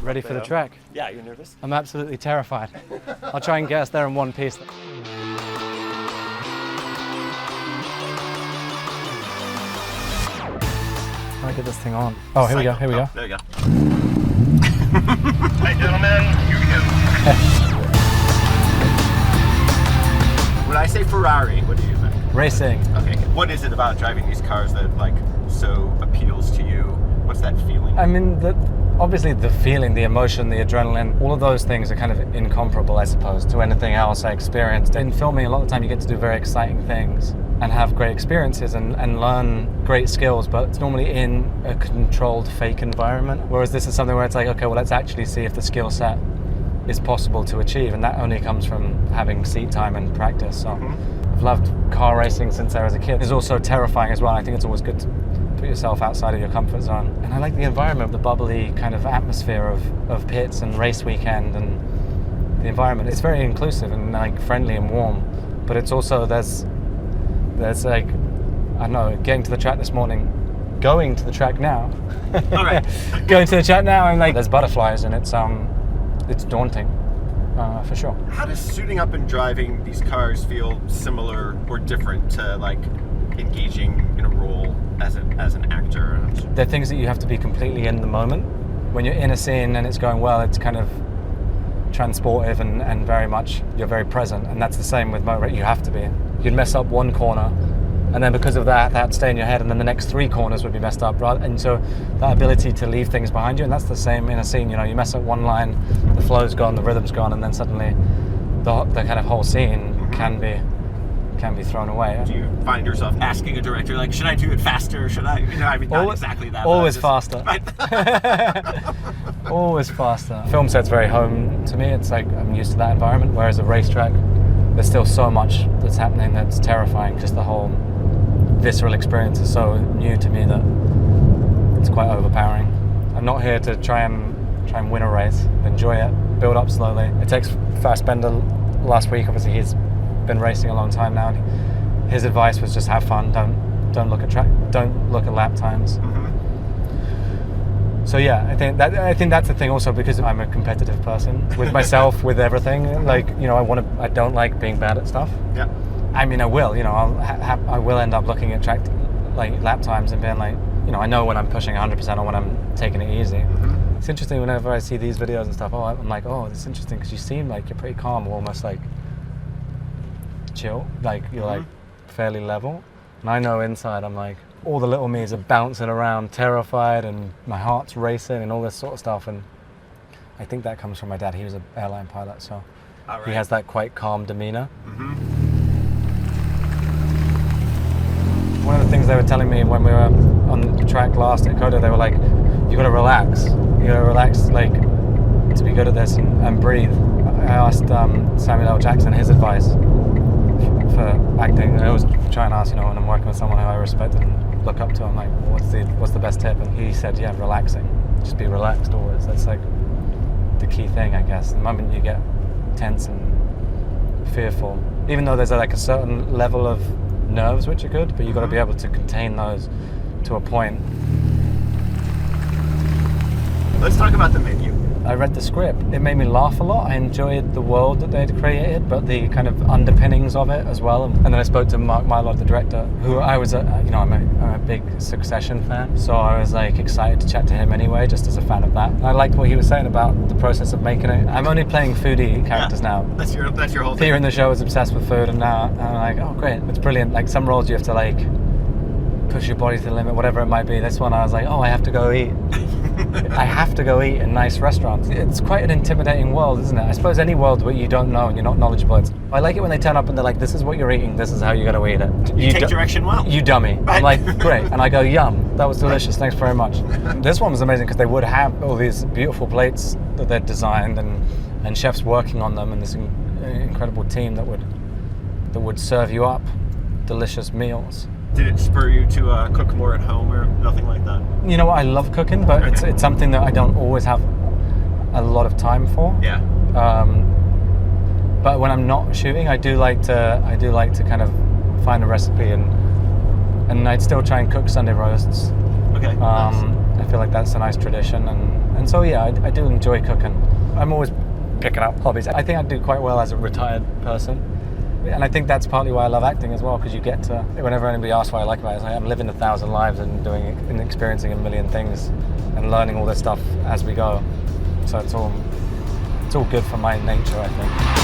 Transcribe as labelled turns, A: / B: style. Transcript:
A: Ready for the track?
B: Yeah, you nervous?
A: I'm absolutely terrified. I'll try and get us there in one piece. I'll get this thing on. Oh, here we go, here we go.
B: There you go.
C: Hey gentlemen, here we go.
B: When I say Ferrari, what do you think?
A: Racing.
B: Okay, what is it about driving these cars that like so appeals to you? What's that feeling?
A: I mean, obviously the feeling, the emotion, the adrenaline, all of those things are kind of incomparable, I suppose, to anything else I experienced. In filming, a lot of the time you get to do very exciting things and have great experiences and learn great skills, but it's normally in a controlled, fake environment. Whereas this is something where it's like, okay, well, let's actually see if the skill set is possible to achieve, and that only comes from having seat time and practice. So I've loved car racing since I was a kid. It's also terrifying as well. I think it's always good to put yourself outside of your comfort zone. And I like the environment, the bubbly kind of atmosphere of pits and race weekend, and the environment. It's very inclusive and like friendly and warm, but it's also, there's like, I don't know, getting to the track this morning, going to the track now.
B: All right.
A: Going to the track now, and like, there's butterflies, and it's daunting, for sure.
B: How does suiting up and driving these cars feel similar or different to like engaging in a role as an actor?
A: They're things that you have to be completely in the moment. When you're in a scene and it's going well, it's kind of transportive and very much, you're very present. And that's the same with motor. You have to be. You'd mess up one corner, and then because of that'd stay in your head, and then the next three corners would be messed up, right? And so that ability to leave things behind you, and that's the same in a scene. You know, you mess up one line, the flow's gone, the rhythm's gone, and then suddenly the kind of whole scene can be thrown away.
B: Do you find yourself asking a director, like, should I do it faster? Should I? You know, I mean, not exactly that.
A: Always faster. Always faster. Film set's very home to me. It's like I'm used to that environment. Whereas a racetrack, there's still so much that's happening that's terrifying. Just the whole visceral experience is so new to me that it's quite overpowering. I'm not here to try and win a race. Enjoy it. Build up slowly. It takes Fassbender last week. Obviously, he's been racing a long time now, and his advice was just have fun. Don't look at lap times. So yeah, I think that's the thing also, because I'm a competitive person with myself, with everything. Like, you know, I don't like being bad at stuff.
B: Yeah.
A: I mean, I will. You know, I will end up looking at track like lap times and being like, you know, I know when I'm pushing 100% or when I'm taking it easy. It's interesting whenever I see these videos and stuff. I'm like, oh, it's interesting because you seem like you're pretty calm, almost like chill, like you're like fairly level. And I know inside I'm like, all the little me's are bouncing around, terrified, and my heart's racing and all this sort of stuff. And I think that comes from my dad. He was an airline pilot, so he has that quite calm demeanor. One of the things they were telling me when we were on the track last at Coda, they were like, you gotta relax. You gotta relax, like, to be good at this and breathe. I asked Samuel L. Jackson his advice for acting. I always try and ask, you know, when I'm working with someone who I respect and look up to, I'm like, what's the best tip? And he said, yeah, relaxing. Just be relaxed always. That's like the key thing, I guess. The moment you get tense and fearful, even though there's like a certain level of nerves which are good, but you've got to be able to contain those to a point.
B: Let's talk about the menu.
A: I read the script. It made me laugh a lot. I enjoyed the world that they'd created, but the kind of underpinnings of it as well. And then I spoke to Mark Mylod, the director, who I'm a big Succession fan, so I was like excited to chat to him anyway, just as a fan of that. And I liked what he was saying about the process of making it. I'm only playing foodie characters now.
B: That's your whole thing.
A: Peter in the show was obsessed with food, and now I'm like, oh great, it's brilliant. Like some roles you have to like push your body to the limit, whatever it might be. This one I was like, oh, I have to go eat. I have to go eat in nice restaurants. It's quite an intimidating world, isn't it? I suppose any world where you don't know and you're not knowledgeable. I like it when they turn up and they're like, this is what you're eating, this is how you're going to eat it.
B: You take direction well.
A: You dummy. I'm like, great. And I go, yum, that was delicious, thanks very much. This one was amazing because they would have all these beautiful plates that they'd designed and chefs working on them, and this incredible team that would serve you up delicious meals.
B: Did it spur you to cook more at home or nothing like that?
A: You know what, I love cooking, but it's something that I don't always have a lot of time for.
B: Yeah.
A: But when I'm not shooting, I do like to kind of find a recipe and I'd still try and cook Sunday roasts.
B: Okay.
A: Nice. I feel like that's a nice tradition, and And so yeah, I do enjoy cooking. I'm always picking up hobbies. I think I do quite well as a retired person. And I think that's partly why I love acting as well, because you get to, whenever anybody asks what I like about it, it's like I'm living 1,000 lives and doing and experiencing a million things and learning all this stuff as we go. So it's all good for my nature, I think.